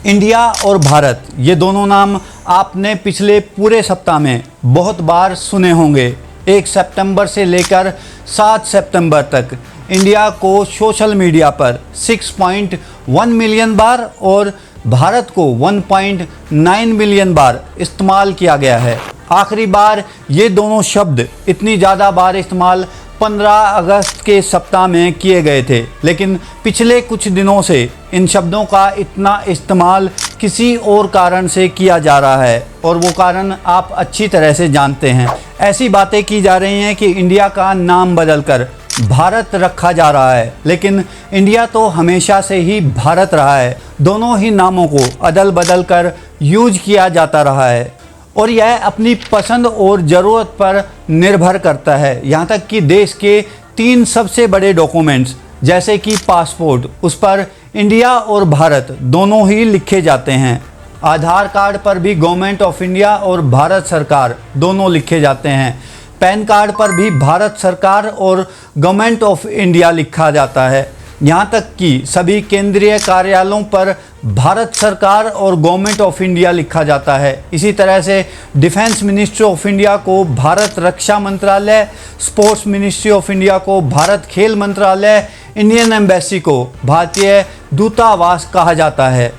India और भारत, ये दोनों नाम आपने पिछले पूरे सप्ताह में बहुत बार सुने होंगे। 1 सितंबर से लेकर 7 सितंबर तक इंडिया को सोशल मीडिया पर 6.1 मिलियन बार और भारत को 1.9 मिलियन बार इस्तेमाल किया गया है। आखिरी बार ये दोनों शब्द इतनी ज़्यादा बार इस्तेमाल 15 अगस्त के सप्ताह में किए गए थे, लेकिन पिछले कुछ दिनों से इन शब्दों का इतना इस्तेमाल किसी और कारण से किया जा रहा है और वो कारण आप अच्छी तरह से जानते हैं। ऐसी बातें की जा रही हैं कि इंडिया का नाम बदलकर भारत रखा जा रहा है, लेकिन इंडिया तो हमेशा से ही भारत रहा है। दोनों ही नामों को अदल बदल कर यूज किया जाता रहा है और यह अपनी पसंद और ज़रूरत पर निर्भर करता है। यहाँ तक कि देश के 3 सबसे बड़े डॉक्यूमेंट्स जैसे कि पासपोर्ट, उस पर इंडिया और भारत दोनों ही लिखे जाते हैं। आधार कार्ड पर भी गवर्नमेंट ऑफ इंडिया और भारत सरकार दोनों लिखे जाते हैं। पैन कार्ड पर भी भारत सरकार और गवर्नमेंट ऑफ इंडिया लिखा जाता है। यहाँ तक कि सभी केंद्रीय कार्यालयों पर भारत सरकार और गवर्नमेंट ऑफ इंडिया लिखा जाता है। इसी तरह से डिफेंस मिनिस्ट्री ऑफ इंडिया को भारत रक्षा मंत्रालय, स्पोर्ट्स मिनिस्ट्री ऑफ इंडिया को भारत खेल मंत्रालय, इंडियन एम्बेसी को भारतीय दूतावास कहा जाता है।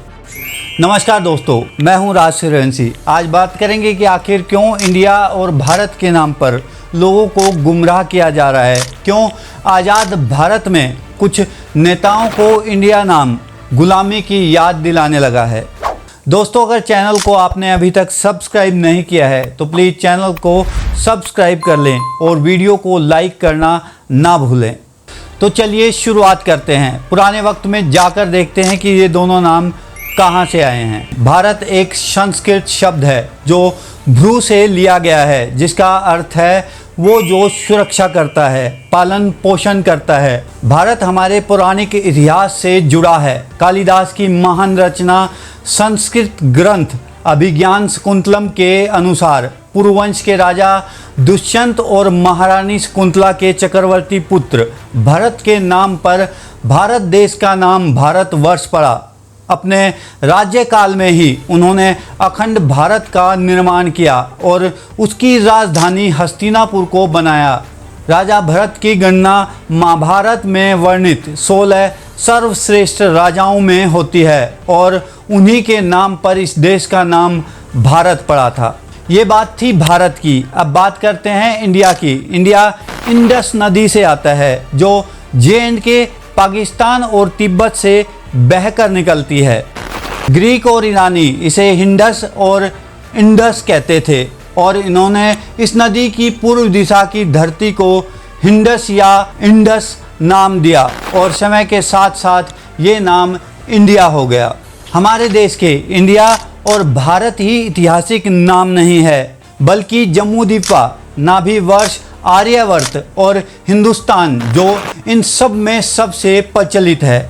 नमस्कार दोस्तों, मैं हूं राज सूर्यवंशी। आज बात करेंगे कि आखिर क्यों इंडिया और भारत के नाम पर लोगों को गुमराह किया जा रहा है। क्यों आज़ाद भारत में कुछ नेताओं को इंडिया नाम गुलामी की याद दिलाने लगा है। दोस्तों, अगर चैनल को आपने अभी तक सब्सक्राइब नहीं किया है तो प्लीज़ चैनल को सब्सक्राइब कर लें और वीडियो को लाइक करना ना भूलें। तो चलिए शुरुआत करते हैं। पुराने वक्त में जाकर देखते हैं कि ये दोनों नाम कहाँ से आए हैं। भारत एक संस्कृत शब्द है जो भ्रू से लिया गया है, जिसका अर्थ है वो जो सुरक्षा करता है, पालन पोषण करता है। भारत हमारे पौराणिक इतिहास से जुड़ा है। कालिदास की महान रचना संस्कृत ग्रंथ अभिज्ञान शकुंतलम के अनुसार पुरुवंश के राजा दुष्यंत और महारानी शकुंतला के चक्रवर्ती पुत्र भरत के नाम पर भारत देश का नाम भारतवर्ष पड़ा। अपने राज्यकाल में ही उन्होंने अखंड भारत का निर्माण किया और उसकी राजधानी हस्तिनापुर को बनाया। राजा भरत की गणना महाभारत में वर्णित 16 सर्वश्रेष्ठ राजाओं में होती है और उन्हीं के नाम पर इस देश का नाम भारत पड़ा था। ये बात थी भारत की। अब बात करते हैं इंडिया की। इंडिया इंडस नदी से आता है जो J&K, पाकिस्तान और तिब्बत से बहकर निकलती है। ग्रीक और ईरानी इसे हिंडस और इंडस कहते थे और इन्होंने इस नदी की पूर्व दिशा की धरती को हिंडस या इंडस नाम दिया और समय के साथ साथ ये नाम इंडिया हो गया। हमारे देश के इंडिया और भारत ही ऐतिहासिक नाम नहीं है, बल्कि जम्मूद्वीपा, नाभि वर्ष, आर्यवर्त और हिंदुस्तान जो इन सब में सबसे प्रचलित है।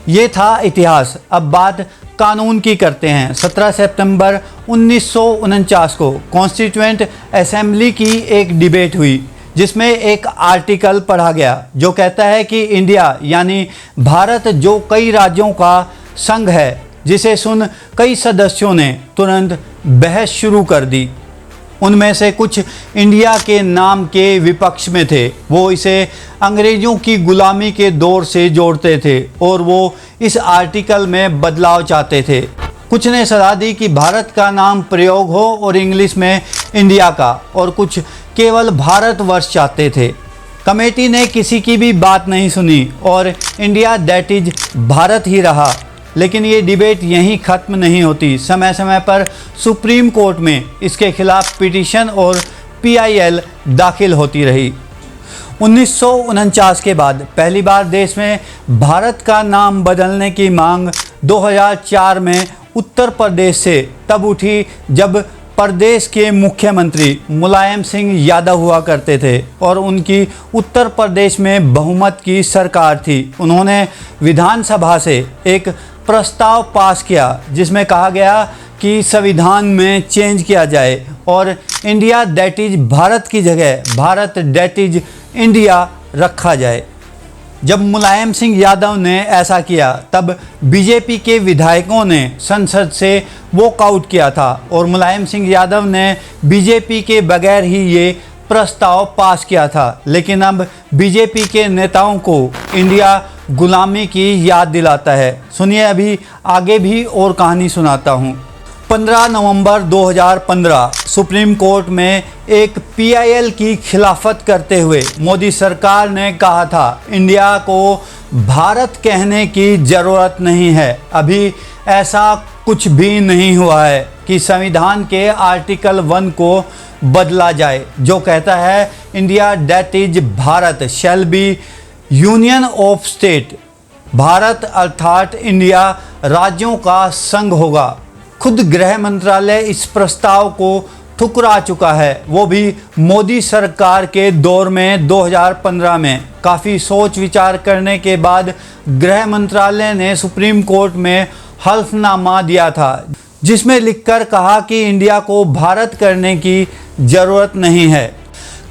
ये था इतिहास। अब बात कानून की करते हैं। 17 सितंबर 1949 को कॉन्स्टिट्यूएंट असेंबली की एक डिबेट हुई, जिसमें एक आर्टिकल पढ़ा गया जो कहता है कि इंडिया यानी भारत जो कई राज्यों का संघ है, जिसे सुन कई सदस्यों ने तुरंत बहस शुरू कर दी। उनमें से कुछ इंडिया के नाम के विपक्ष में थे। वो इसे अंग्रेज़ों की गुलामी के दौर से जोड़ते थे और वो इस आर्टिकल में बदलाव चाहते थे। कुछ ने सलाह दी कि भारत का नाम प्रयोग हो और इंग्लिश में इंडिया का, और कुछ केवल भारतवर्ष चाहते थे। कमेटी ने किसी की भी बात नहीं सुनी और इंडिया दैट इज भारत ही रहा। लेकिन ये डिबेट यहीं ख़त्म नहीं होती। समय समय पर सुप्रीम कोर्ट में इसके खिलाफ पिटीशन और PIL दाखिल होती रही। 1949 के बाद पहली बार देश में भारत का नाम बदलने की मांग 2004 में उत्तर प्रदेश से तब उठी जब प्रदेश के मुख्यमंत्री मुलायम सिंह यादव हुआ करते थे और उनकी उत्तर प्रदेश में बहुमत की सरकार थी। उन्होंने विधानसभा से एक प्रस्ताव पास किया जिसमें कहा गया कि संविधान में चेंज किया जाए और इंडिया दैट इज भारत की जगह भारत दैट इज इंडिया रखा जाए। जब मुलायम सिंह यादव ने ऐसा किया तब बीजेपी के विधायकों ने संसद से वॉकआउट किया था और मुलायम सिंह यादव ने बीजेपी के बगैर ही ये प्रस्ताव पास किया था। लेकिन अब बीजेपी के नेताओं को इंडिया गुलामी की याद दिलाता है। सुनिए, अभी आगे भी और कहानी सुनाता हूँ। 15 नवंबर 2015 सुप्रीम कोर्ट में एक पीआईएल की खिलाफत करते हुए मोदी सरकार ने कहा था इंडिया को भारत कहने की ज़रूरत नहीं है। अभी ऐसा कुछ भी नहीं हुआ है कि संविधान के आर्टिकल 1 को बदला जाए जो कहता है India that is Bharat shall be union of state. Bharat अर्थात इंडिया राज्यों का संघ होगा। खुद गृह मंत्रालय इस प्रस्ताव को ठुकरा चुका है, वो भी मोदी सरकार के दौर में 2015 में। काफ़ी सोच विचार करने के बाद गृह मंत्रालय ने सुप्रीम कोर्ट में हल्फनामा दिया था जिसमें लिखकर कहा कि इंडिया को भारत करने की ज़रूरत नहीं है।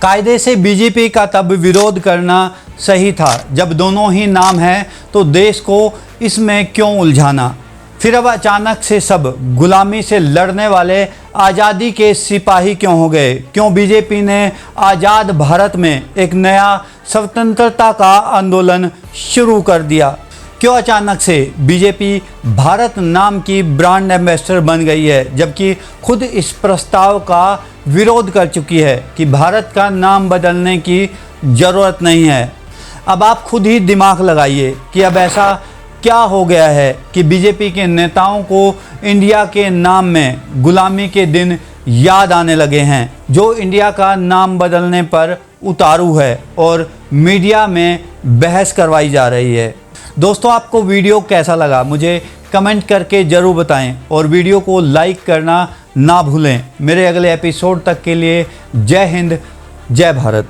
कायदे से बीजेपी का तब विरोध करना सही था। जब दोनों ही नाम हैं तो देश को इसमें क्यों उलझाना। फिर अब अचानक से सब गुलामी से लड़ने वाले आज़ादी के सिपाही क्यों हो गए? क्यों बीजेपी ने आज़ाद भारत में एक नया स्वतंत्रता का आंदोलन शुरू कर दिया? क्यों अचानक से बीजेपी भारत नाम की ब्रांड एम्बेसडर बन गई है, जबकि खुद इस प्रस्ताव का विरोध कर चुकी है कि भारत का नाम बदलने की ज़रूरत नहीं है। अब आप खुद ही दिमाग लगाइए कि अब ऐसा क्या हो गया है कि बीजेपी के नेताओं को इंडिया के नाम में गुलामी के दिन याद आने लगे हैं, जो इंडिया का नाम बदलने पर उतारू है और मीडिया में बहस करवाई जा रही है। दोस्तों, आपको वीडियो कैसा लगा मुझे कमेंट करके ज़रूर बताएं और वीडियो को लाइक करना ना भूलें। मेरे अगले एपिसोड तक के लिए जय हिंद, जय भारत।